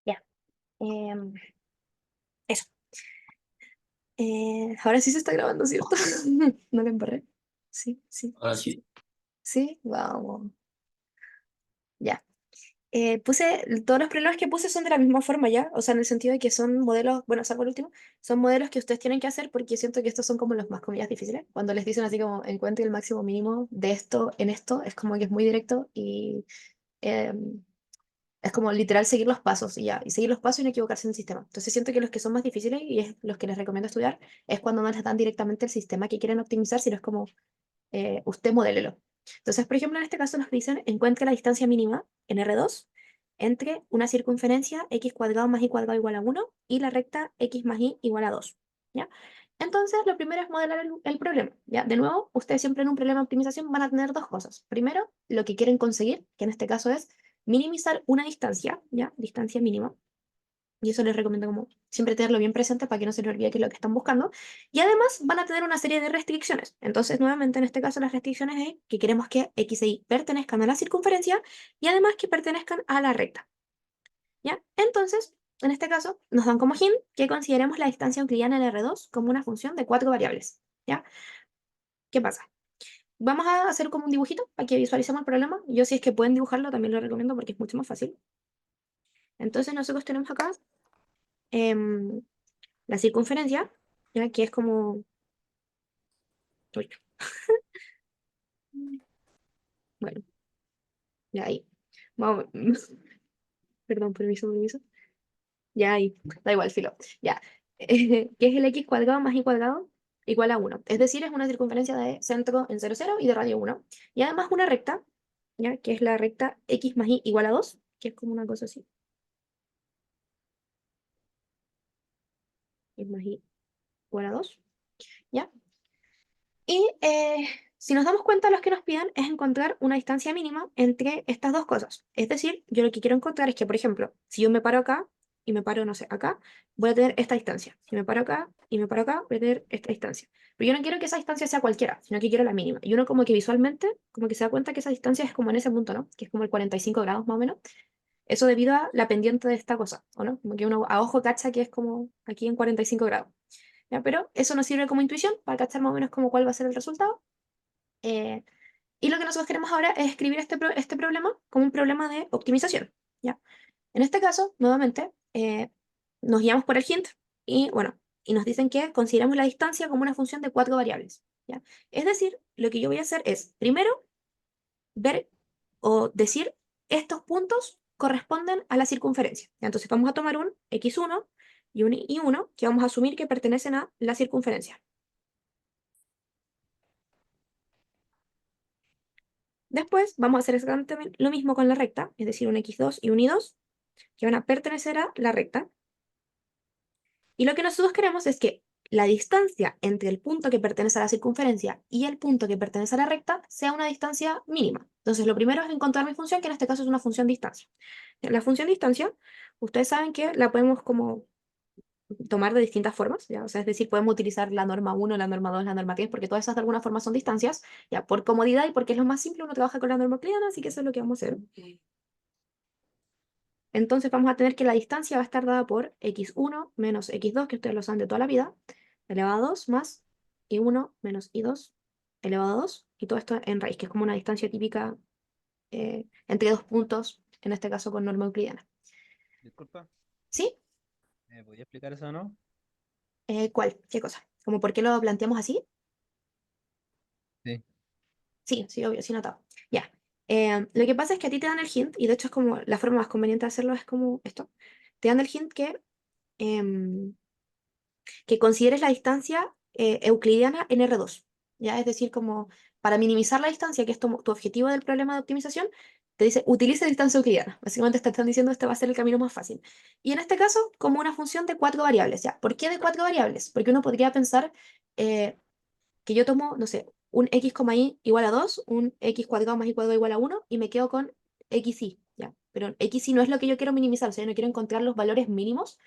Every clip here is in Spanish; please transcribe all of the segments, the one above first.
Ya. Eso. Ahora sí se está grabando, ¿cierto? No la embarré. Sí, sí. Ahora sí. Sí, vamos. Ya. Puse, todos los problemas que puse son de la misma forma ya, o sea, en el sentido de que son modelos, bueno, salvo el último, son modelos que ustedes tienen que hacer porque siento que estos son como los más comillas difíciles. Cuando les dicen así como encuentre el máximo mínimo de esto en esto, es como que es muy directo y eh, es como literal seguir los pasos y ya, y seguir los pasos y no equivocarse en el sistema. Entonces siento que los que son más difíciles y es los que les recomiendo estudiar es cuando no les dan directamente el sistema que quieren optimizar, sino es como usted modélelo. Entonces, por ejemplo, en este caso nos dicen, encuentre la distancia mínima en R2 entre una circunferencia x cuadrado más y cuadrado igual a 1 y la recta x más y igual a 2. ¿Ya? Entonces, lo primero es modelar el problema. ¿Ya? De nuevo, ustedes siempre en un problema de optimización van a tener dos cosas. Primero, lo que quieren conseguir, que en este caso es minimizar una distancia, ¿ya? Distancia mínima. Y eso les recomiendo como siempre tenerlo bien presente para que no se les olvide qué es lo que están buscando. Y además van a tener una serie de restricciones. Entonces, nuevamente, en este caso, las restricciones es que queremos que X e Y pertenezcan a la circunferencia y además que pertenezcan a la recta. ¿Ya? Entonces, en este caso, nos dan como hint que consideremos la distancia euclidiana en R2 como una función de 4 variables. ¿Ya? ¿Qué pasa? Vamos a hacer como un dibujito para que visualicemos el problema. Yo, si es que pueden dibujarlo, también lo recomiendo porque es mucho más fácil. Entonces, nosotros tenemos acá em, la circunferencia, ¿ya? Que es como... Uy, bueno, ya ahí. Vamos, perdón, permiso, permiso. Ya ahí, da igual, filo. Ya. ¿Qué es el x cuadrado más y cuadrado? Igual a 1. Es decir, es una circunferencia de centro en 0, 0 y de radio 1. Y además una recta, ¿ya? Que es la recta x más y igual a 2, que es como una cosa así. X más y igual a 2, ¿ya? Y si nos damos cuenta, lo que nos piden es encontrar una distancia mínima entre estas dos cosas. Es decir, yo lo que quiero encontrar es que, por ejemplo, si yo me paro acá y me paro, no sé, acá, voy a tener esta distancia. Si me paro acá y me paro acá, voy a tener esta distancia. Pero yo no quiero que esa distancia sea cualquiera, sino que quiero la mínima. Y uno como que visualmente, como que se da cuenta que esa distancia es como en ese punto, ¿no? Que es como el 45 grados más o menos. Eso debido a la pendiente de esta cosa, ¿o no? Como que uno a ojo cacha que es como aquí en 45 grados. ¿Ya? Pero eso nos sirve como intuición para cachar más o menos como cuál va a ser el resultado. Eh, y lo que nosotros queremos ahora es escribir este problema como un problema de optimización. ¿Ya? En este caso, nuevamente, nos guiamos por el hint y, bueno, y nos dicen que consideramos la distancia como una función de 4 variables. ¿Ya? Es decir, lo que yo voy a hacer es, primero, ver o decir estos puntos corresponden a la circunferencia. Entonces vamos a tomar un x1 y un y1 que vamos a asumir que pertenecen a la circunferencia. Después vamos a hacer exactamente lo mismo con la recta, es decir, un x2 y un y2 que van a pertenecer a la recta. Y lo que nosotros queremos es que la distancia entre el punto que pertenece a la circunferencia y el punto que pertenece a la recta sea una distancia mínima. Entonces, lo primero es encontrar mi función, que en este caso es una función distancia. La función distancia, ustedes saben que la podemos como tomar de distintas formas, ¿ya? O sea, es decir, podemos utilizar la norma 1, la norma 2, la norma 3, porque todas esas de alguna forma son distancias, ya por comodidad y porque es lo más simple, uno trabaja con la norma euclidiana, así que eso es lo que vamos a hacer. Entonces vamos a tener que la distancia va a estar dada por x1 menos x2, que ustedes lo saben de toda la vida, elevado a 2 más y1 menos y2 elevado a 2, y todo esto en raíz, que es como una distancia típica entre dos puntos, en este caso con norma euclidiana. Disculpa, ¿Sí? ¿me podía explicar eso o no? ¿Cuál? ¿Qué cosa? ¿Cómo por qué lo planteamos así? Sí. Sí, sí, obvio, sí notado. Ya. Lo que pasa es que a ti te dan el hint, y de hecho es como la forma más conveniente de hacerlo es como esto. Te dan el hint em, que consideres la distancia euclidiana en R2. ¿Ya? Es decir, como para minimizar la distancia, que es tu objetivo del problema de optimización, te dice utilice distancia euclidiana. Básicamente te están diciendo este va a ser el camino más fácil. Y en este caso, como una función de cuatro variables. ¿Ya? ¿Por qué de cuatro variables? Porque uno podría pensar eh, que yo tomo, no sé, un x, y igual a 2, un x cuadrado más y cuadrado igual a 1, y me quedo con xy. ¿Ya? Pero xy no es lo que yo quiero minimizar, o sea, yo no quiero encontrar los valores mínimos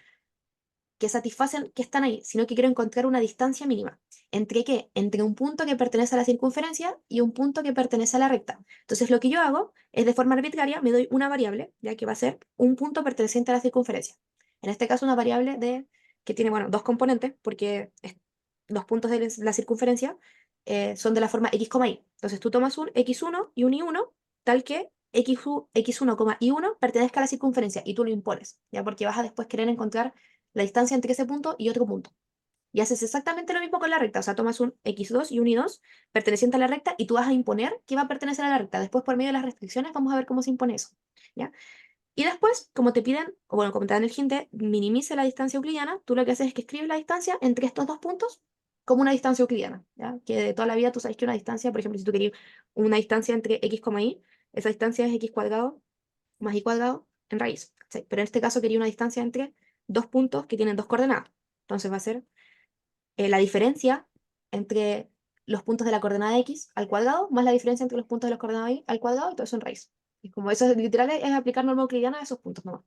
que satisfacen que están ahí, sino que quiero encontrar una distancia mínima. ¿Entre qué? Entre un punto que pertenece a la circunferencia y un punto que pertenece a la recta. Entonces lo que yo hago es de forma arbitraria, me doy una variable, ya que va a ser un punto perteneciente a la circunferencia. En este caso una variable que tiene, bueno, dos componentes, porque los puntos de la circunferencia son de la forma x, y. Entonces tú tomas un x1 y un y1, tal que x1, y1 pertenezca a la circunferencia y tú lo impones, ¿ya? Porque vas a después querer encontrar la distancia entre ese punto y otro punto. Y haces exactamente lo mismo con la recta, o sea, tomas un x2 y un y2 perteneciente a la recta y tú vas a imponer que va a pertenecer a la recta. Después, por medio de las restricciones, vamos a ver cómo se impone eso. ¿Ya? Y después, como te piden, o bueno, como te dan el hint de minimice la distancia euclidiana, tú lo que haces es que escribes la distancia entre estos dos puntos como una distancia euclidiana, ¿ya? Que de toda la vida tú sabes que una distancia, por ejemplo, si tú querías una distancia entre x, y, esa distancia es x cuadrado más y cuadrado en raíz. ¿Sí? Pero en este caso quería una distancia entre dos puntos que tienen dos coordenadas. Entonces va a ser la diferencia entre los puntos de la coordenada x al cuadrado más la diferencia entre los puntos de la coordenada y al cuadrado, y todo eso en raíz. Y como eso es literal es aplicar norma euclidiana a esos puntos nomás.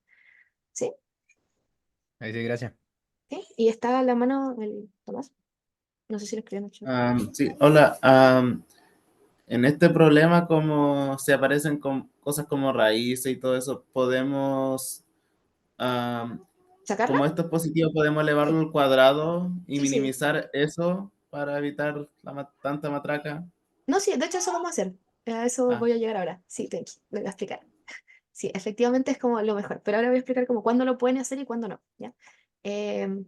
¿Sí? Ahí sí, gracias. ¿Sí? Y está a la mano el Tomás. No sé si lo escribió en el chat. Sí, hola. En este problema, como se aparecen con cosas como raíces y todo eso, podemos, ¿Sacarla? como esto es positivo, podemos elevarlo Sí, al cuadrado y sí, sí. minimizar eso para evitar tanta matraca. No, sí, de hecho eso vamos a hacer. A eso Ah, voy a llegar ahora. Sí, thank you. Lo voy a explicar. Sí, efectivamente es como lo mejor. Pero ahora voy a explicar como cuándo lo pueden hacer y cuándo no. ¿Ya? Em,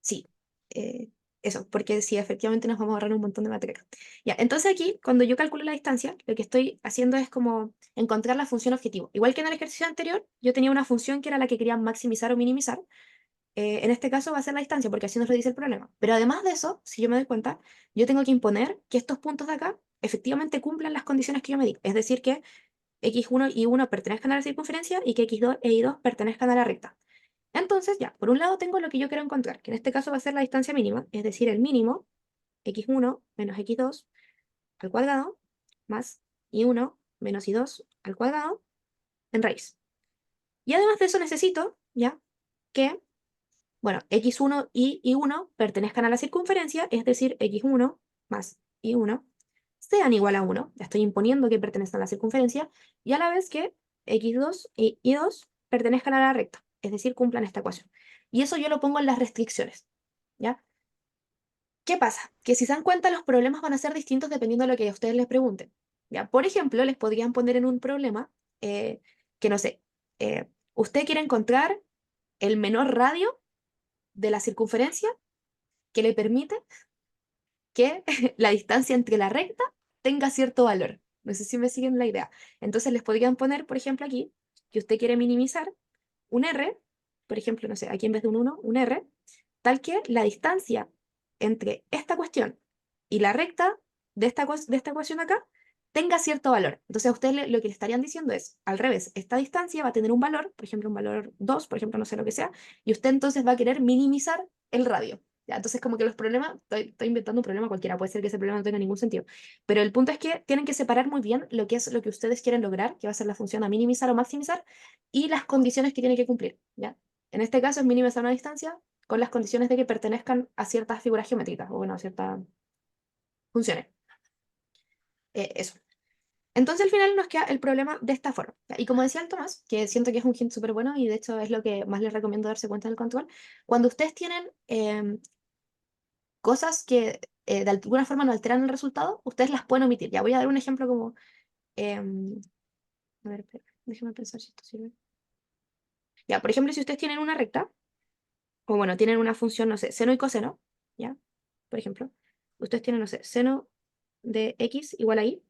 Sí, eh, eso, porque sí, efectivamente nos vamos a ahorrar un montón de materia. Ya, entonces aquí, cuando yo calculo la distancia, lo que estoy haciendo es como encontrar la función objetivo. Igual que en el ejercicio anterior, yo tenía una función que era la que quería maximizar o minimizar. En este caso va a ser la distancia, porque así nos lo dice el problema. Pero además de eso, si yo me doy cuenta, yo tengo que imponer que estos puntos de acá efectivamente cumplan las condiciones que yo me di. Es decir, que x1 y 1 pertenezcan a la circunferencia y que x2 e y2 pertenezcan a la recta. Entonces, ya, por un lado tengo lo que yo quiero encontrar, que en este caso va a ser la distancia mínima, es decir, el mínimo, x1 menos x2 al cuadrado, más y1 menos y2 al cuadrado, en raíz. Y además de eso necesito, ya, que, bueno, x1 y y1 pertenezcan a la circunferencia, es decir, x1 más y1 sean igual a 1, ya estoy imponiendo que pertenezcan a la circunferencia, y a la vez que x2 y y2 pertenezcan a la recta, es decir, cumplan esta ecuación. Y eso yo lo pongo en las restricciones, ¿ya? ¿Qué pasa? Que si se dan cuenta, los problemas van a ser distintos dependiendo de lo que a ustedes les pregunten, ¿ya? Por ejemplo, les podrían poner en un problema que, no sé, usted quiere encontrar el menor radio de la circunferencia que le permite que la distancia entre la recta tenga cierto valor. No sé si me siguen la idea. Entonces les podrían poner, por ejemplo, aquí, que usted quiere minimizar un R, por ejemplo, no sé, aquí en vez de un 1, un R, tal que la distancia entre esta cuestión y la recta de esta ecuación acá tenga cierto valor. Entonces a usted lo que le estarían diciendo es, al revés, esta distancia va a tener un valor, por ejemplo, un valor 2, por ejemplo, no sé lo que sea, y usted entonces va a querer minimizar el radio. ¿Ya? Entonces como que los problemas, estoy inventando un problema cualquiera, puede ser que ese problema no tenga ningún sentido, pero el punto es que tienen que separar muy bien lo que es lo que ustedes quieren lograr, que va a ser la función a minimizar o maximizar, y las condiciones que tiene que cumplir. ¿Ya? En este caso es minimizar una distancia con las condiciones de que pertenezcan a ciertas figuras geométricas, o bueno, a ciertas funciones. Eso. Entonces al final nos queda el problema de esta forma. ¿Ya? Y como decía el Tomás, que siento que es un hint súper bueno y de hecho es lo que más les recomiendo darse cuenta del control, cuando ustedes tienen cosas que de alguna forma no alteran el resultado, ustedes las pueden omitir. Ya voy a dar un ejemplo como... em, a ver, espera, déjenme pensar si esto sirve. Ya, por ejemplo, si ustedes tienen una recta, o bueno, tienen una función, no sé, seno y coseno, ¿ya? Por ejemplo, ustedes tienen, no sé, seno de x igual a y,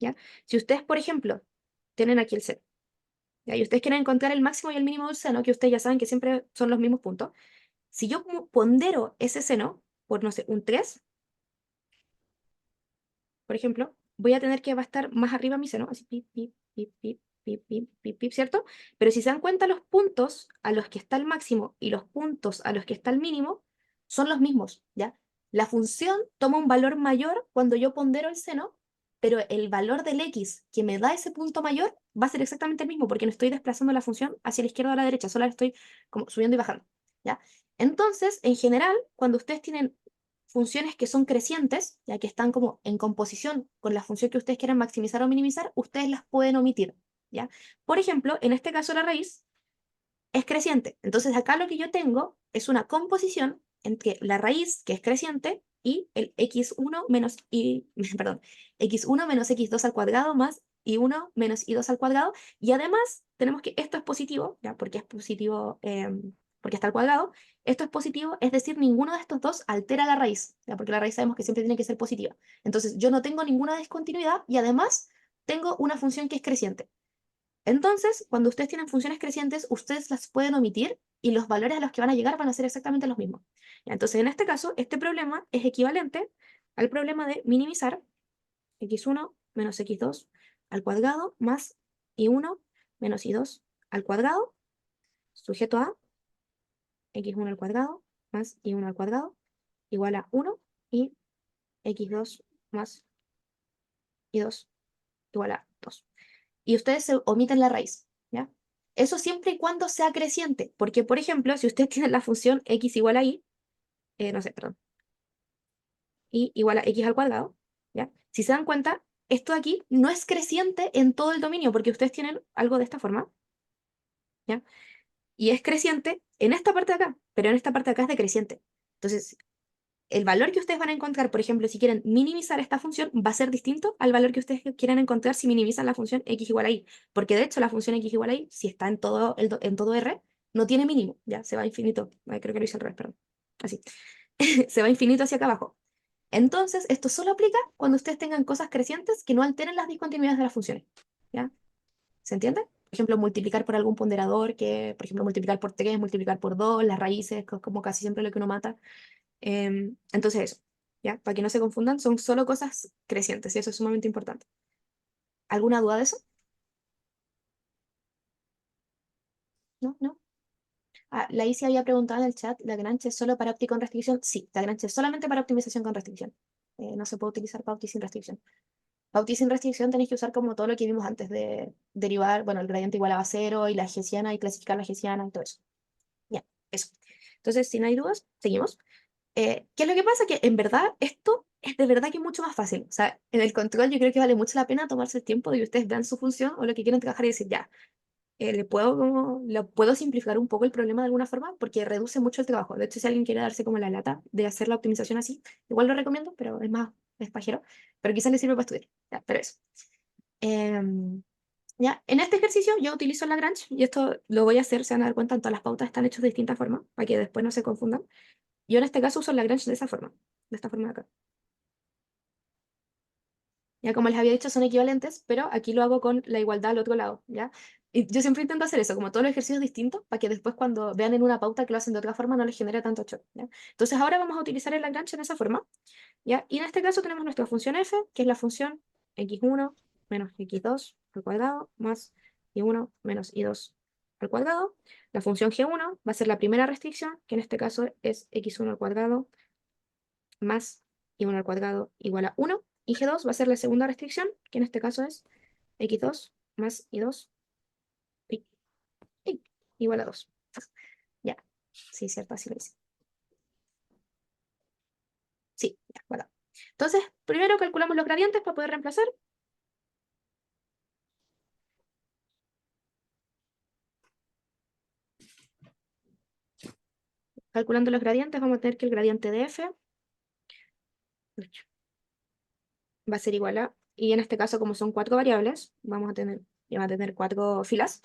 ¿ya? Si ustedes, por ejemplo, tienen aquí el seno, ¿ya? Y ustedes quieren encontrar el máximo y el mínimo del seno, que ustedes ya saben que siempre son los mismos puntos, si yo pondero ese seno por, no sé, un 3, por ejemplo, voy a tener que va a estar más arriba mi seno, así, pip, pip, pip, pip, pip, pip, pip, pip, ¿cierto? Pero si se dan cuenta, los puntos a los que está el máximo y los puntos a los que está el mínimo son los mismos, ¿ya? La función toma un valor mayor cuando yo pondero el seno, pero el valor del x que me da ese punto mayor va a ser exactamente el mismo, porque no estoy desplazando la función hacia la izquierda o a la derecha, solo la estoy como subiendo y bajando, ¿ya? Entonces, en general, cuando ustedes tienen funciones que son crecientes, ya que están como en composición con la función que ustedes quieran maximizar o minimizar, ustedes las pueden omitir, ¿ya? Por ejemplo, en este caso la raíz es creciente. Entonces acá lo que yo tengo es una composición entre la raíz, que es creciente, y el x1 menos y, perdón, x1 menos x2 al cuadrado más y1 menos y2 al cuadrado. Y además tenemos que esto es positivo, ¿ya? Porque es positivo, porque está al cuadrado. Esto es positivo, es decir, ninguno de estos dos altera la raíz, ¿ya? Porque la raíz sabemos que siempre tiene que ser positiva. Entonces yo no tengo ninguna discontinuidad y además tengo una función que es creciente. Entonces, cuando ustedes tienen funciones crecientes, ustedes las pueden omitir y los valores a los que van a llegar van a ser exactamente los mismos. Ya, entonces, en este caso, este problema es equivalente al problema de minimizar x1 menos x2 al cuadrado más y1 menos y2 al cuadrado, sujeto a x1 al cuadrado más y1 al cuadrado igual a 1 y x2 más y2 igual a 2. Y ustedes se omiten la raíz, ¿ya? Eso siempre y cuando sea creciente, porque por ejemplo, si ustedes tienen la función x igual a y, no sé, perdón, y igual a x al cuadrado, ¿ya? Si se dan cuenta, esto de aquí no es creciente en todo el dominio, porque ustedes tienen algo de esta forma, ¿ya? Y es creciente en esta parte de acá, pero en esta parte de acá es decreciente. Entonces, el valor que ustedes van a encontrar, por ejemplo, si quieren minimizar esta función, va a ser distinto al valor que ustedes quieran encontrar si minimizan la función x igual a y. Porque de hecho la función x igual a y, si está en todo, en todo R, no tiene mínimo, ya se va a infinito. Ay, creo que lo hice al revés, perdón. Así. Se va infinito hacia acá abajo. Entonces, esto solo aplica cuando ustedes tengan cosas crecientes que no alteren las discontinuidades de las funciones. ¿Ya? ¿Se entiende? Por ejemplo, multiplicar por algún ponderador, que, por ejemplo, multiplicar por 3, multiplicar por 2, las raíces, que es como casi siempre lo que uno mata. Entonces eso, ¿ya? Para que no se confundan, son solo cosas crecientes y eso es sumamente importante. ¿Alguna duda de eso? ¿No? ¿No? Ah, la Isi había preguntado en el chat, ¿Lagrange es solo para opti con restricción? Sí, Lagrange es solamente para optimización con restricción. No se puede utilizar para opti sin restricción. Para opti sin restricción tenéis que usar como todo lo que vimos antes de derivar, bueno, el gradiente igual a cero y la hessiana y clasificar la hessiana y todo eso. Ya, eso. Entonces, si no hay dudas, seguimos. ¿Qué es lo que pasa? Que en verdad esto es de verdad que es mucho más fácil. O sea, en el control yo creo que vale mucho la pena tomarse el tiempo de que ustedes vean su función o lo que quieren trabajar y decir, ya, le puedo simplificar un poco el problema de alguna forma porque reduce mucho el trabajo. De hecho, si alguien quiere darse como la lata de hacer la optimización así, igual lo recomiendo, pero es más, es pajero. Pero quizás le sirve para estudiar. Ya, pero eso. Em, ya, en este ejercicio yo utilizo Lagrange y esto lo voy a hacer, se van a dar cuenta, en todas las pautas están hechas de distintas formas para que después no se confundan. Yo en este caso uso Lagrange de esa forma, de esta forma de acá. Ya como les había dicho, son equivalentes, pero aquí lo hago con la igualdad al otro lado, ¿ya? Y yo siempre intento hacer eso, como todos los ejercicios distintos, para que después cuando vean en una pauta que lo hacen de otra forma no les genere tanto choque, ¿ya? Entonces ahora vamos a utilizar el Lagrange en esa forma, ¿ya? Y en este caso tenemos nuestra función f, que es la función x1 menos x2 al cuadrado más y1 menos y2 al cuadrado. La función g1 va a ser la primera restricción, que en este caso es x1 al cuadrado más y1 al cuadrado igual a 1. Y g2 va a ser la segunda restricción, que en este caso es x2 más y2 igual a 2. Ya, sí, cierto, así lo hice. Sí, ya, voilà. Entonces, primero calculamos los gradientes para poder reemplazar. Calculando los gradientes, vamos a tener que el gradiente de f va a ser igual a, y en este caso, como son 4 variables, vamos a tener 4 filas.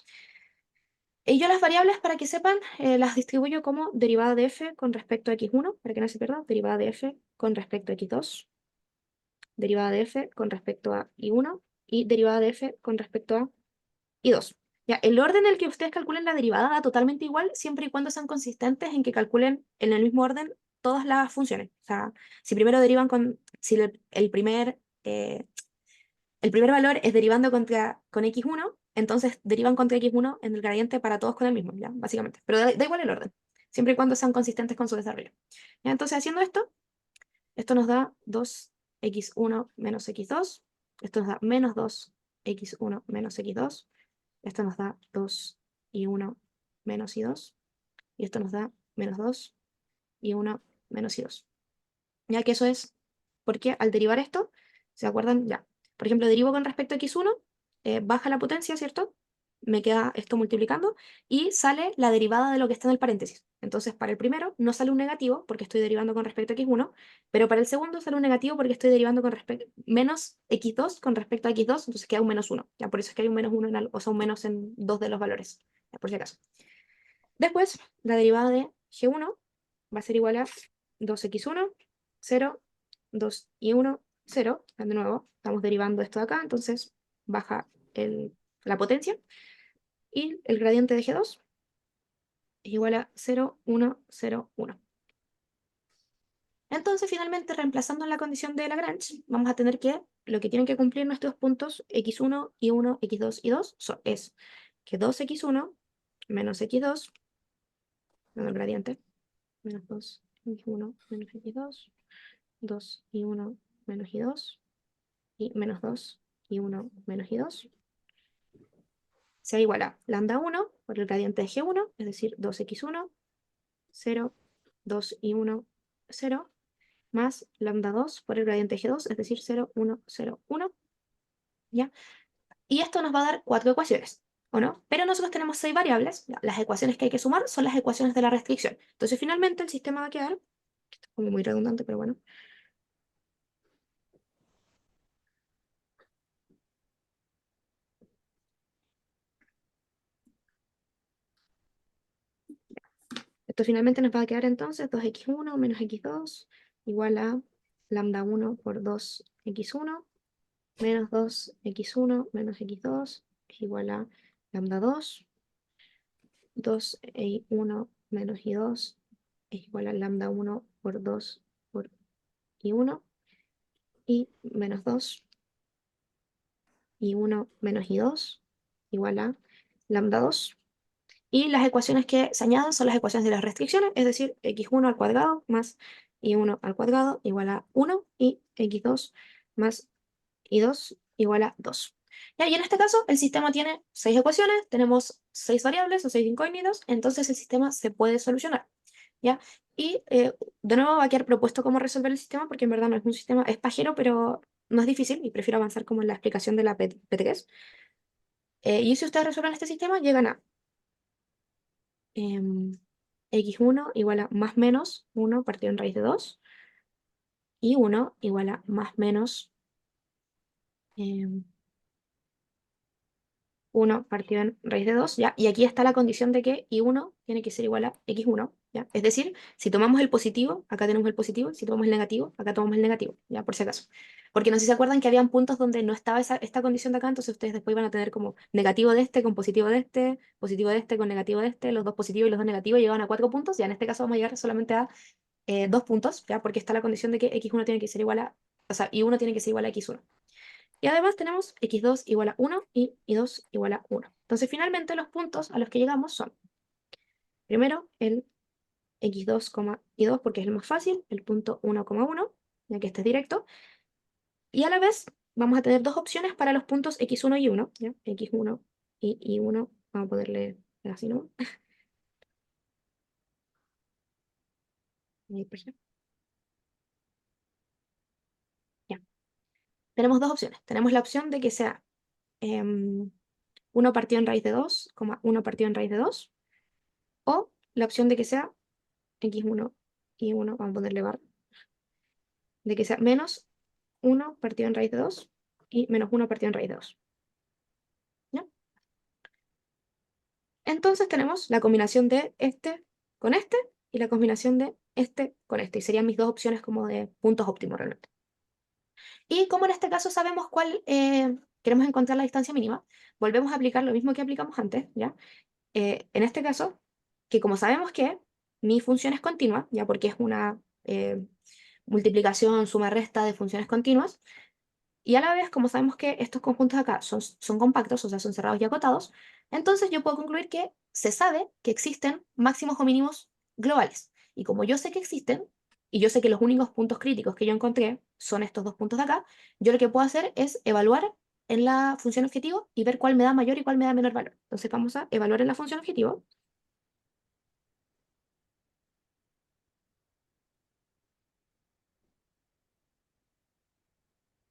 Y yo las variables, para que sepan, las distribuyo como derivada de f con respecto a x1, para que no se pierda, derivada de f con respecto a x2, derivada de f con respecto a y1 y derivada de f con respecto a y2. Ya, el orden en el que ustedes calculen la derivada da totalmente igual, siempre y cuando sean consistentes en que calculen en el mismo orden todas las funciones. O sea, si primero derivan si el primer valor es derivando con x1, entonces derivan contra x1 en el gradiente para todos con el mismo, ¿ya? Básicamente. Pero da igual el orden, siempre y cuando sean consistentes con su desarrollo. ¿Ya? Entonces, haciendo esto nos da 2x1 menos x2, esto nos da menos 2x1 menos x2, esto nos da 2 y 1 menos y2, y esto nos da menos 2 y 1 menos y2. Ya que eso es porque al derivar esto, ¿se acuerdan? Ya. Por ejemplo, derivo con respecto a x1, baja la potencia, ¿cierto? Me queda esto multiplicando y sale la derivada de lo que está en el paréntesis. Entonces, para el primero no sale un negativo porque estoy derivando con respecto a x1, pero para el segundo sale un negativo porque estoy derivando con respecto menos x2 con respecto a x2, entonces queda un menos 1. Ya por eso es que hay un menos 1 o sea, un menos en dos de los valores, ya, por si acaso. Después, la derivada de g1 va a ser igual a 2x1, 0, 2 y 1, 0. De nuevo, estamos derivando esto de acá, entonces baja la potencia. Y el gradiente de G2 es igual a 0, 1, 0, 1. Entonces, finalmente, reemplazando la condición de Lagrange, vamos a tener que lo que tienen que cumplir nuestros puntos x1, y1, x2 y 2 es que 2x1 menos x2, el gradiente, menos 2x1 menos x2, 2 y 1 menos y2, y menos 2 y 1 menos y2, sea igual a lambda 1 por el gradiente de g1, es decir, 2x1, 0, 2 y 1, 0, más lambda 2 por el gradiente de g2, es decir, 0, 1, 0, 1, ¿ya? Y esto nos va a dar 4 ecuaciones, ¿o no? Pero nosotros tenemos 6 variables, ¿ya? Las ecuaciones que hay que sumar son las ecuaciones de la restricción. Entonces, finalmente, el sistema va a quedar, como muy redundante, pero bueno, esto finalmente nos va a quedar entonces 2x1 menos x2 igual a lambda 1 por 2x1 menos 2x1 menos x2 es igual a lambda 2, 2y1 menos y2 es igual a lambda 1 por 2 por y1 y menos 2 y1 menos y2 igual a lambda 2. Y las ecuaciones que se añaden son las ecuaciones de las restricciones, es decir, x1 al cuadrado más y1 al cuadrado igual a 1 y x2 más y2 igual a 2. ¿Ya? Y en este caso el sistema tiene 6 ecuaciones, tenemos 6 variables o 6 incógnitos, entonces el sistema se puede solucionar. ¿Ya? Y de nuevo va a quedar propuesto cómo resolver el sistema, porque en verdad no es un sistema, es pajero, pero no es difícil y prefiero avanzar como en la explicación de la PTQs. Y si ustedes resuelven este sistema, llegan a x1 igual a más menos 1 partido en raíz de 2 y 1 igual a más menos 1 partido en raíz de 2, ¿ya? Y aquí está la condición de que I1 tiene que ser igual a X1, ¿ya? Es decir, si tomamos el positivo, acá tenemos el positivo, si tomamos el negativo, acá tomamos el negativo, ¿ya? Por si acaso. Porque no sé si se acuerdan que habían puntos donde no estaba esta condición de acá, entonces ustedes después van a tener como negativo de este con positivo de este, positivo de este con negativo de este, los dos positivos y los dos negativos llegaban a 4 puntos, ya en este caso vamos a llegar solamente a 2 puntos, ¿ya? Porque está la condición de que X1 tiene que ser igual a, o sea, Y1 tiene que ser igual a X1. Y además tenemos X2 igual a 1 y Y2 igual a 1. Entonces finalmente los puntos a los que llegamos son, primero, el X2, Y2 porque es el más fácil, el punto 1,1, ya que este es directo, y a la vez vamos a tener dos opciones para los puntos X1 y 1, ¿ya? X1 y Y1, vamos a ponerle así, ¿no? Ahí, por ejemplo. Ya. Tenemos dos opciones. Tenemos la opción de que sea 1 partido en raíz de 2, 1 partido en raíz de 2, o la opción de que sea X1 y 1, vamos a ponerle barra, de que sea menos 1 partido en raíz de 2 y menos 1 partido en raíz de 2. ¿Ya? Entonces tenemos la combinación de este con este y la combinación de este con este. Y serían mis dos opciones como de puntos óptimos realmente. Y como en este caso sabemos cuál queremos encontrar la distancia mínima, volvemos a aplicar lo mismo que aplicamos antes, ¿ya? En este caso, que como sabemos que mi función es continua, ya porque es una multiplicación, suma, resta de funciones continuas, y a la vez, como sabemos que estos conjuntos acá son compactos, o sea, son cerrados y acotados, entonces yo puedo concluir que se sabe que existen máximos o mínimos globales. Y como yo sé que existen, y yo sé que los únicos puntos críticos que yo encontré son estos dos puntos de acá, yo lo que puedo hacer es evaluar en la función objetivo y ver cuál me da mayor y cuál me da menor valor. Entonces vamos a evaluar en la función objetivo.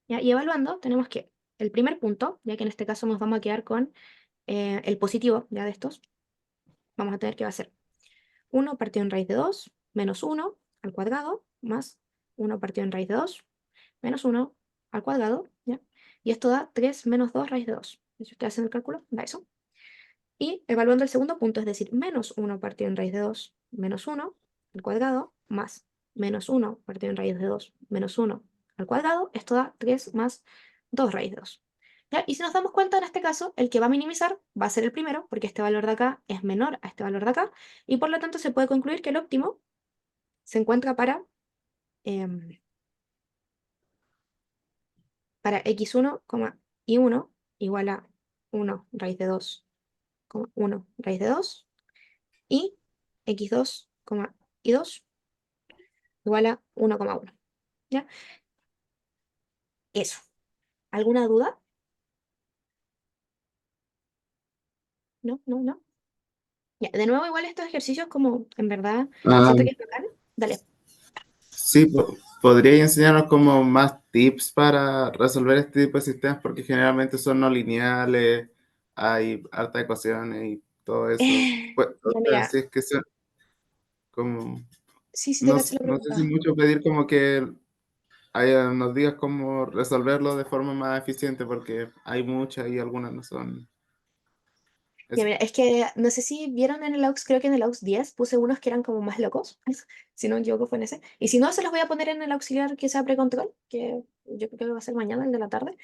¿Ya? Y evaluando tenemos que el primer punto, ya que en este caso nos vamos a quedar con el positivo ya de estos, vamos a tener que va a ser 1 partido en raíz de 2 menos 1 al cuadrado más 1 partido en raíz de 2 menos 1 al cuadrado, ¿ya? Y esto da 3 menos 2 raíz de 2. Si ustedes hacen el cálculo, da eso. Y evaluando el segundo punto, es decir, menos 1 partido en raíz de 2 menos 1 al cuadrado más menos 1 partido en raíz de 2 menos 1 al cuadrado, esto da 3 más 2 raíz de 2. ¿Ya? Y si nos damos cuenta, en este caso, el que va a minimizar va a ser el primero, porque este valor de acá es menor a este valor de acá, y por lo tanto se puede concluir que el óptimo se encuentra em, para x1, y1 igual a 1 raíz de 2, 1 raíz de 2, y x2, y2 igual a 1,1. ¿Ya? Eso. ¿Alguna duda? No, no, no. Ya, de nuevo, igual estos ejercicios como en verdad Ah, siento que es bacán. Dale. sí, podría enseñarnos como más tips para resolver este tipo de sistemas porque generalmente son no lineales, hay harta ecuaciones y todo eso. Pues, o Ya, sea, mira, si es que son como, sí, sí te no, cacho la no sé si pregunta. mucho pedir como que nos digas cómo resolverlo de forma más eficiente porque hay muchas y algunas no son. Ya, Eso. mira, es que no sé si vieron en el AUX, creo que en el AUX 10 puse unos que eran como más locos, si no me equivoco fue en ese. Y si no, se los voy a poner en el auxiliar que sea precontrol, que yo creo que va a ser mañana, el de la tarde.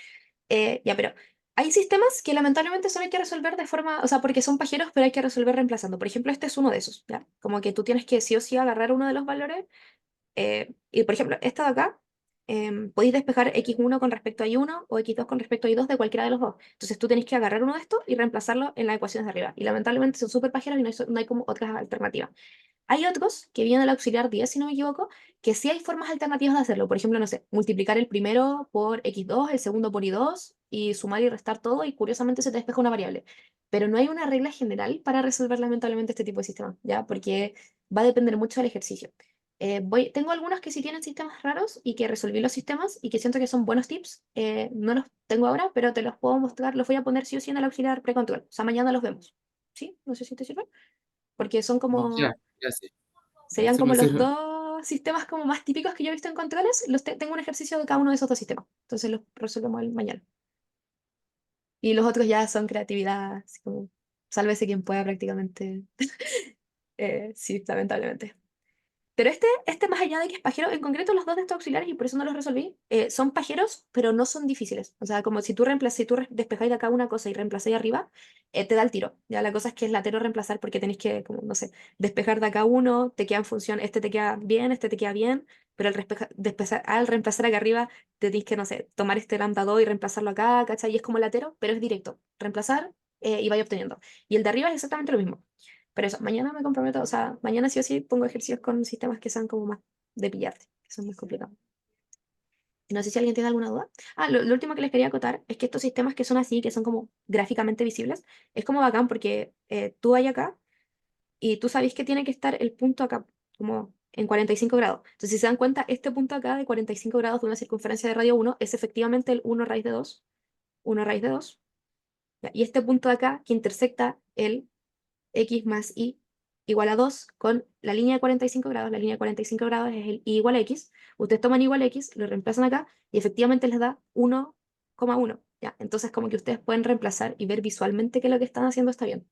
Ya, pero hay sistemas que lamentablemente solo hay que resolver de forma, o sea, porque son pajeros, pero hay que resolver reemplazando. Por ejemplo, este es uno de esos, ¿ya? Como que tú tienes que sí o sí agarrar uno de los valores. Y por ejemplo, esta de acá, podéis despejar x1 con respecto a y1 o x2 con respecto a y2 de cualquiera de los dos. Entonces tú tenés que agarrar uno de estos y reemplazarlo en las ecuaciones de arriba. Y lamentablemente son súper pajeros y no hay como otras alternativas. Hay otros que vienen del auxiliar 10, si no me equivoco, que sí hay formas alternativas de hacerlo. Por ejemplo, no sé, multiplicar el primero por x2, el segundo por y2, y sumar y restar todo, y curiosamente se te despeja una variable. Pero no hay una regla general para resolver lamentablemente este tipo de sistema, ¿ya? Porque va a depender mucho del ejercicio. Tengo algunos que sí tienen sistemas raros y que resolví los sistemas y que siento que son buenos tips. No los tengo ahora, pero te los puedo mostrar, los voy a poner sí o sí en el auxiliar precontrol. O sea, mañana los vemos. ¿Sí? No sé si te sirve. Porque son Ya, como ya sí. serían Sí como me los sirve. dos sistemas como más típicos que yo he visto en controles. Tengo un ejercicio de cada uno de esos dos sistemas. Entonces los resolvemos mañana. Y los otros ya son creatividad, así como, sálvese quien pueda prácticamente. Sí, lamentablemente. Pero este más allá de que es pajero, en concreto los dos de estos auxiliares, y por eso no los resolví, son pajeros, pero no son difíciles. O sea, como si tú despejáis de acá una cosa y reemplazáis arriba, te da el tiro. Ya la cosa es que es latero reemplazar porque tenéis que, como, no sé, despejar de acá uno, te queda en función, este te queda bien, este te queda bien, pero al reemplazar acá arriba, te tenéis que, no sé, tomar este lambda 2 y reemplazarlo acá, ¿cachai? Y es como latero, pero es directo. Reemplazar y vais obteniendo. Y el de arriba es exactamente lo mismo. Pero eso, mañana me comprometo, o sea, mañana sí o sí pongo ejercicios con sistemas que sean como más de pillarte, que son más complicados. No sé si alguien tiene alguna duda. Ah, lo último que les quería acotar es que estos sistemas que son así, que son como gráficamente visibles, es como bacán porque tú vas acá y tú sabes que tiene que estar el punto acá, como en 45 grados. Entonces, si se dan cuenta, este punto acá de 45 grados de una circunferencia de radio 1 es efectivamente el 1 raíz de 2, 1 raíz de 2. ¿Ya? Y este punto de acá que intersecta el x más y igual a 2 con la línea de 45 grados. La línea de 45 grados es el y igual a x. Ustedes toman igual a x, lo reemplazan acá y efectivamente les da 1,1. ¿Ya? Entonces como que ustedes pueden reemplazar y ver visualmente que lo que están haciendo está bien.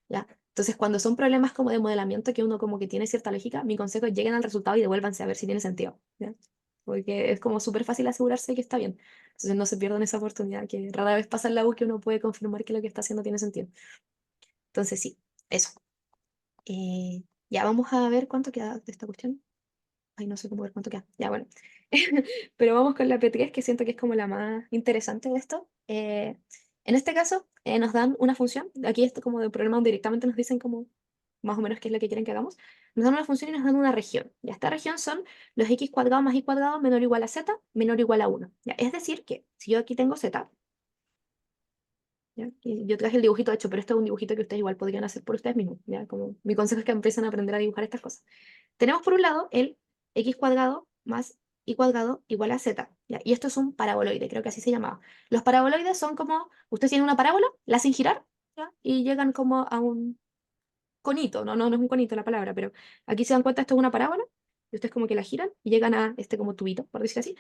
¿Ya? Entonces cuando son problemas como de modelamiento que uno como que tiene cierta lógica, mi consejo es lleguen al resultado y devuélvanse a ver si tiene sentido. ¿Ya? Porque es como súper fácil asegurarse que está bien. Entonces no se pierdan esa oportunidad que rara vez pasa en la U que uno puede confirmar que lo que está haciendo tiene sentido. Entonces sí, eso. Ya vamos a ver cuánto queda de esta cuestión. Ay, no sé cómo ver cuánto queda. Ya, bueno. Pero vamos con la P3, que siento que es como la más interesante de esto. En este caso, nos dan una función. Aquí esto como de problema donde directamente nos dicen como más o menos qué es lo que quieren que hagamos. Nos dan una función y nos dan una región. Y esta región son los x cuadrado más y cuadrado menor o igual a z menor o igual a 1. ¿Ya? Es decir, que si yo aquí tengo z, ¿ya? Y yo traje el dibujito hecho, pero este es un dibujito que ustedes igual podrían hacer por ustedes mismos, ¿ya? Como mi consejo es que empiecen a aprender a dibujar estas cosas. Tenemos por un lado el x cuadrado más y cuadrado igual a z, ¿ya? Y esto es un paraboloide, creo que así se llamaba. Los paraboloides son como, ustedes tienen una parábola, la hacen girar, ¿ya? Y llegan como a un conito, no es un conito la palabra, pero aquí se dan cuenta, esto es una parábola, y ustedes como que la giran y llegan a este como tubito, por decir así.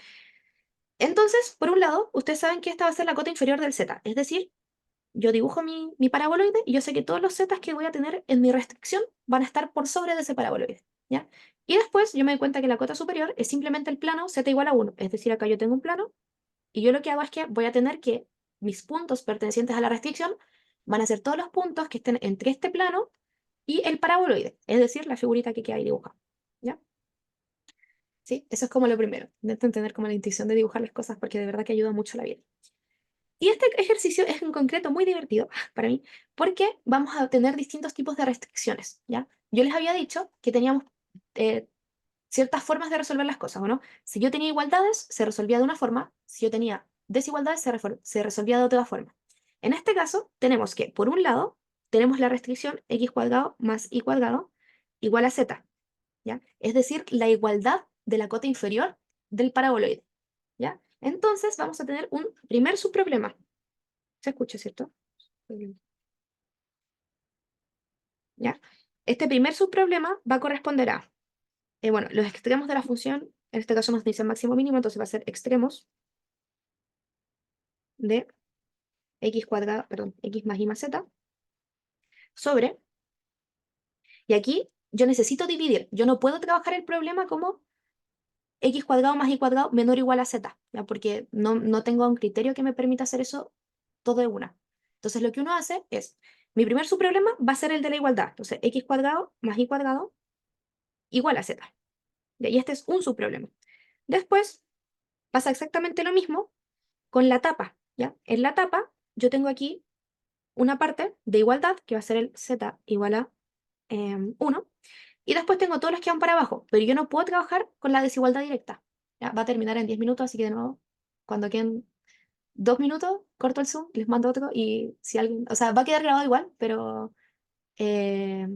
Entonces, por un lado, ustedes saben que esta va a ser la cota inferior del z, es decir, yo dibujo mi paraboloide y yo sé que todos los zetas que voy a tener en mi restricción van a estar por sobre de ese paraboloide, ¿ya? Y después yo me doy cuenta que la cota superior es simplemente el plano z igual a 1, es decir, acá yo tengo un plano y yo lo que hago es que voy a tener que mis puntos pertenecientes a la restricción van a ser todos los puntos que estén entre este plano y el paraboloide, es decir, la figurita que queda ahí dibujada, ¿ya? ¿Sí? Eso es como lo primero. Intenten tener como la intuición de dibujar las cosas porque de verdad que ayuda mucho a la vida. Y este ejercicio es en concreto muy divertido para mí porque vamos a tener distintos tipos de restricciones, ¿ya? Yo les había dicho que teníamos eh, ciertas formas de resolver las cosas, ¿o no? Si yo tenía igualdades, se resolvía de una forma; si yo tenía desigualdades, se resolvía de otra forma. En este caso, tenemos que, por un lado, tenemos la restricción x cuadrado más y cuadrado igual a z, ¿ya? Es decir, la igualdad de la cota inferior del paraboloide, ¿ya? Entonces vamos a tener un primer subproblema. ¿Se escucha, cierto? ¿Ya? Este primer subproblema va a corresponder a, bueno, los extremos de la función, en este caso nos dicen máximo mínimo, entonces va a ser extremos de x cuadrado, perdón, x más y más z, sobre, y aquí yo necesito dividir, yo no puedo trabajar el problema como x cuadrado más y cuadrado menor o igual a z, ¿ya? Porque no tengo un criterio que me permita hacer eso todo de una. Entonces lo que uno hace es, mi primer subproblema va a ser el de la igualdad, entonces x cuadrado más y cuadrado igual a z. Y este es un subproblema. Después pasa exactamente lo mismo con la tapa, ¿ya? En la tapa yo tengo aquí una parte de igualdad, que va a ser el z igual a 1, y después tengo todos los que van para abajo, pero yo no puedo trabajar con la desigualdad directa. ¿Ya? Va a terminar en 10 minutos, así que de nuevo, cuando queden 2 minutos, corto el Zoom, les mando otro, y si alguien, o sea, va a quedar grabado igual, pero eh,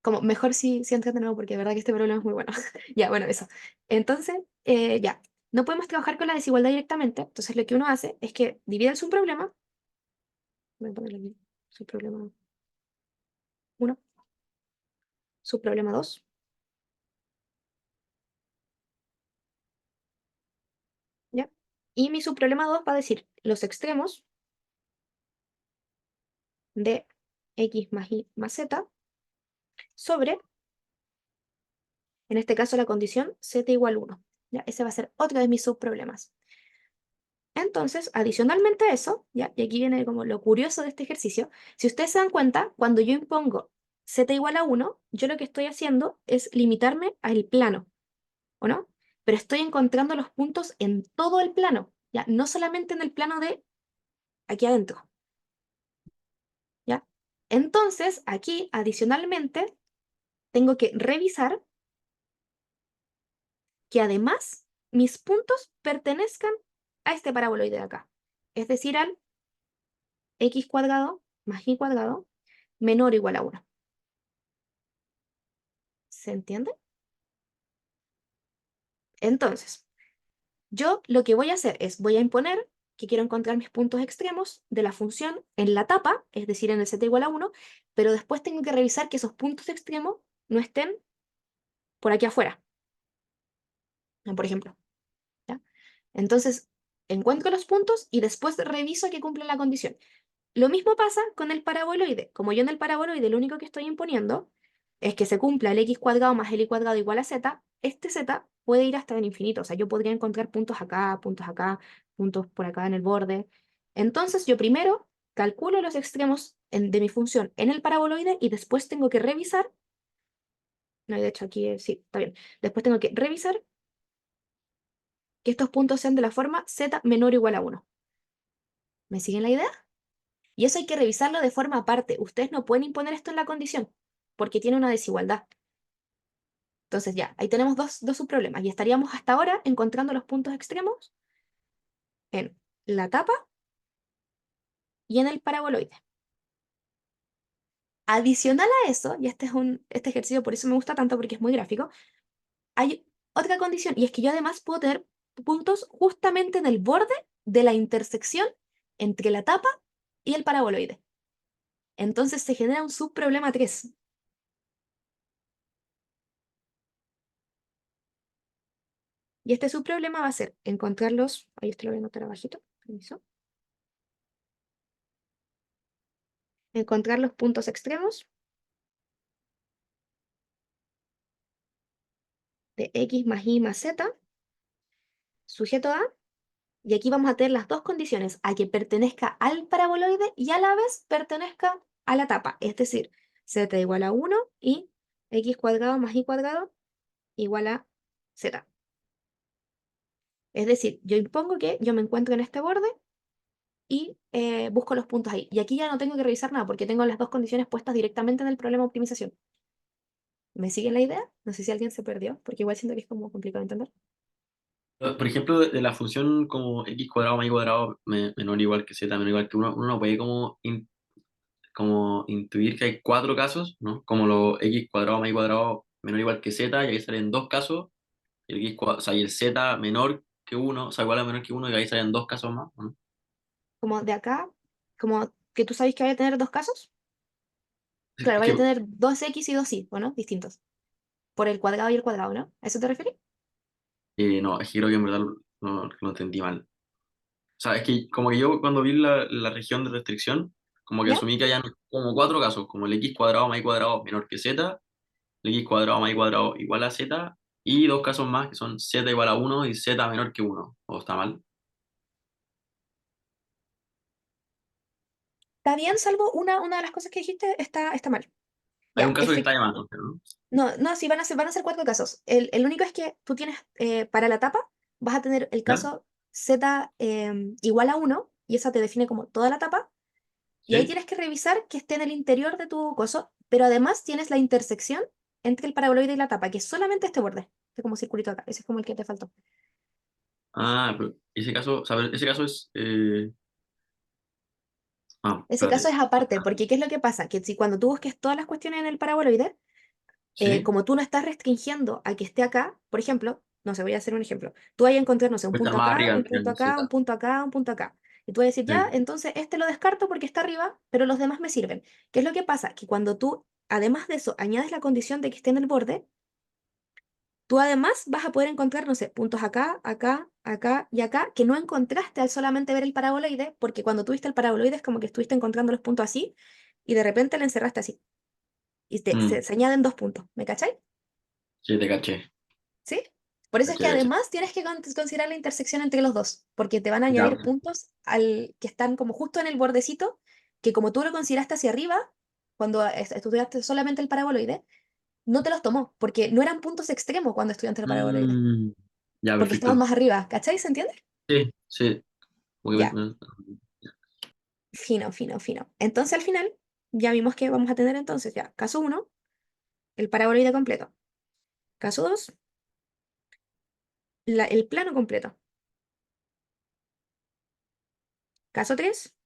como mejor si entran de nuevo, porque de verdad que este problema es muy bueno. Ya, bueno, eso. Entonces, ya, no podemos trabajar con la desigualdad directamente, entonces lo que uno hace es que divide el subproblema, voy a ponerle aquí, subproblema 1, subproblema 2, ¿ya? Y mi subproblema 2 va a decir los extremos de x más y más z sobre, en este caso, la condición z igual 1. ¿Ya? Ese va a ser otro de mis subproblemas. Entonces, adicionalmente a eso, ¿ya? Y aquí viene como lo curioso de este ejercicio, si ustedes se dan cuenta, cuando yo impongo z igual a 1, yo lo que estoy haciendo es limitarme al plano, ¿o no? Pero estoy encontrando los puntos en todo el plano, ¿ya? No solamente en el plano de aquí adentro, ¿ya? Entonces, aquí, adicionalmente, tengo que revisar que además mis puntos pertenezcan a este paraboloide de acá. Es decir, al x cuadrado más y cuadrado menor o igual a 1. ¿Se entiende? Entonces, yo lo que voy a hacer es, voy a imponer que quiero encontrar mis puntos extremos de la función en la tapa, es decir, en el z igual a 1, pero después tengo que revisar que esos puntos extremos no estén por aquí afuera, por ejemplo. ¿Ya? Entonces, encuentro los puntos y después reviso que cumplen la condición. Lo mismo pasa con el paraboloide. Como yo en el paraboloide lo único que estoy imponiendo es que se cumpla el x cuadrado más el y cuadrado igual a z, este z puede ir hasta el infinito. O sea, yo podría encontrar puntos acá, puntos por acá en el borde. Entonces yo primero calculo los extremos de mi función en el paraboloide y después tengo que revisar. No, de hecho aquí sí, está bien. Después tengo que revisar que estos puntos sean de la forma z menor o igual a 1. ¿Me siguen la idea? Y eso hay que revisarlo de forma aparte. Ustedes no pueden imponer esto en la condición, porque tiene una desigualdad. Entonces ya, ahí tenemos dos subproblemas. Y estaríamos hasta ahora encontrando los puntos extremos en la tapa y en el paraboloide. Adicional a eso, y este ejercicio por eso me gusta tanto porque es muy gráfico, hay otra condición, y es que yo además puedo tener puntos justamente en el borde de la intersección entre la tapa y el paraboloide. Entonces se genera un subproblema 3. Y este subproblema va a ser encontrarlos, ahí esto lo voy a anotar abajito, permiso, encontrar los puntos extremos de x más y más z, sujeto a, y aquí vamos a tener las dos condiciones, a que pertenezca al paraboloide y a la vez pertenezca a la tapa, es decir, z igual a 1 y x cuadrado más y cuadrado igual a z. Es decir, yo impongo que yo me encuentro en este borde y busco los puntos ahí. Y aquí ya no tengo que revisar nada porque tengo las dos condiciones puestas directamente en el problema de optimización. ¿Me siguen la idea? No sé si alguien se perdió, porque igual siento que es como complicado de entender. Por ejemplo, de la función como x cuadrado más y cuadrado menor o igual que z menor o igual que uno no puede como intuir que hay cuatro casos, ¿no? Como lo x cuadrado más y cuadrado menor o igual que z, y ahí salen dos casos, y el, o sea, y el z menor que uno, o sea, igual a menor que uno, y ahí salen dos casos más, ¿no? Como de acá, como que tú sabes que vaya a tener dos casos. Claro, Es vaya a que, tener dos x y dos y, ¿o no? Distintos. Por el cuadrado y el cuadrado, ¿no? ¿A eso te refieres? no, es que creo que en verdad lo entendí mal. O sea, es que como que yo cuando vi la región de restricción, como que ¿Ya? asumí que hayan como cuatro casos, como el x cuadrado más y cuadrado menor que z, el x cuadrado más y cuadrado igual a z, y dos casos más que son z igual a uno y z menor que uno. ¿O está mal? Está bien, salvo una de las cosas que dijiste, está mal. Hay un Ya, caso que está llamando, ¿no? no, no, sí, van a ser cuatro casos. El único es que tú tienes, para la tapa, vas a tener el ¿Ya? caso z igual a 1, y esa te define como toda la tapa, y ahí ¿Sí? tienes que revisar que esté en el interior de tu coso, pero además tienes la intersección entre el paraboloide y la tapa, que es solamente este borde, este como circulito acá, ese es como el que te faltó. Ah, pero ese caso, o sea, ese caso es... Ese caso espérate. es aparte, porque ¿qué es lo que pasa? Que si cuando tú busques todas las cuestiones en el paraboloide, ¿Sí? como tú no estás restringiendo a que esté acá, por ejemplo, no sé, voy a hacer un ejemplo. Tú vas a encontrar, no sé, un Puede estar punto más acá, arriba un al punto final, acá, un Z. punto acá, un punto acá. Y tú vas a decir, ya, Sí. entonces este lo descarto porque está arriba, pero los demás me sirven. ¿Qué es lo que pasa? Que cuando tú, además de eso, añades la condición de que esté en el borde, tú además vas a poder encontrar, no sé, puntos acá, acá, acá y acá, que no encontraste al solamente ver el paraboloide, porque cuando tuviste el paraboloide es como que estuviste encontrando los puntos así, y de repente le encerraste así. Y Mm, se añaden dos puntos, ¿me cachai? sí, te caché. ¿Sí? Por eso es que Caché, caché. además tienes que considerar la intersección entre los dos, porque te van a Ya, añadir puntos que están como justo en el bordecito, que como tú lo consideraste hacia arriba, cuando estudiaste solamente el paraboloide, no te los tomó, porque no eran puntos extremos cuando estudiaste el paraboloide, mm, ya, porque estaban perfecto. más arriba, ¿cachai? ¿Se entiende? Sí, sí. Como que Ya, fino, fino, fino. Entonces al final ya vimos que vamos a tener entonces ya, caso uno el paraboloide completo. Caso 2 el plano completo. Caso 3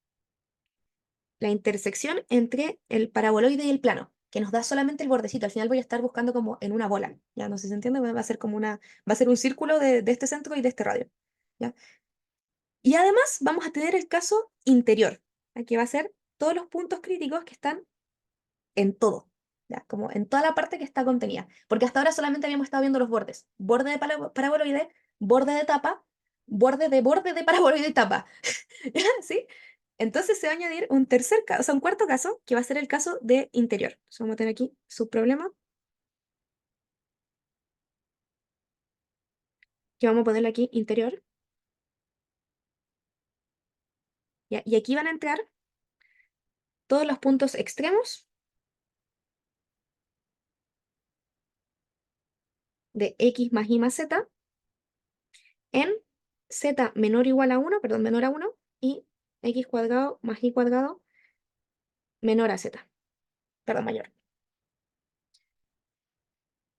la intersección entre el paraboloide y el plano, que nos da solamente el bordecito. Al final voy a estar buscando como en una bola. Ya no sé si se entiende, va a ser como va a ser un círculo de este centro y de este radio. ¿Ya? Y además vamos a tener el caso interior, que va a ser todos los puntos críticos que están en todo, ¿ya? Como en toda la parte que está contenida. Porque hasta ahora solamente habíamos estado viendo los bordes. Borde de paraboloide, borde de tapa, borde de paraboloide y tapa. ¿Ya? ¿Sí? Entonces se va a añadir un tercer caso, o sea, un cuarto caso, que va a ser el caso de interior. Entonces vamos a tener aquí su problema, que vamos a ponerle aquí interior. ¿Ya? Y aquí van a entrar todos los puntos extremos de x más y más z en z menor o igual a 1, perdón, menor a 1, y x cuadrado más y cuadrado menor a z, perdón, mayor.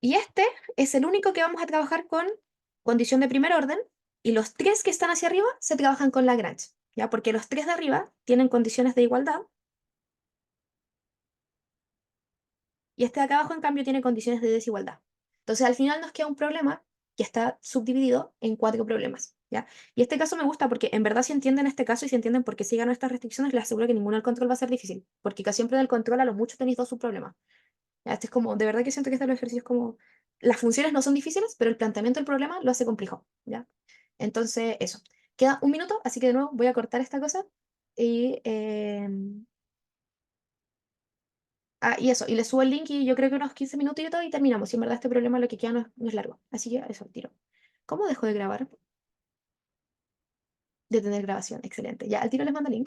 Y este es el único que vamos a trabajar con condición de primer orden, y los tres que están hacia arriba se trabajan con Lagrange, ¿ya? Porque los tres de arriba tienen condiciones de igualdad, y este de acá abajo, en cambio, tiene condiciones de desigualdad. Entonces, al final nos queda un problema que está subdividido en cuatro problemas, ¿ya? Y este caso me gusta porque en verdad si entienden este caso y si entienden por qué sigan estas restricciones, les aseguro que ninguno del control va a ser difícil, porque casi siempre en el control a lo mucho tenéis dos subproblemas. ¿Ya? Este es como, de verdad que siento que este ejercicio es como, las funciones no son difíciles, pero el planteamiento del problema lo hace complejo, ¿ya? Entonces, eso. Queda un minuto, así que de nuevo voy a cortar esta cosa y... y eso, y le subo el link y yo creo que unos 15 minutos y todo y terminamos. Y en verdad este problema lo que queda no es largo. Así que eso, tiro. ¿Cómo dejo de grabar? Detener grabación, excelente. Ya, al tiro les mando el link.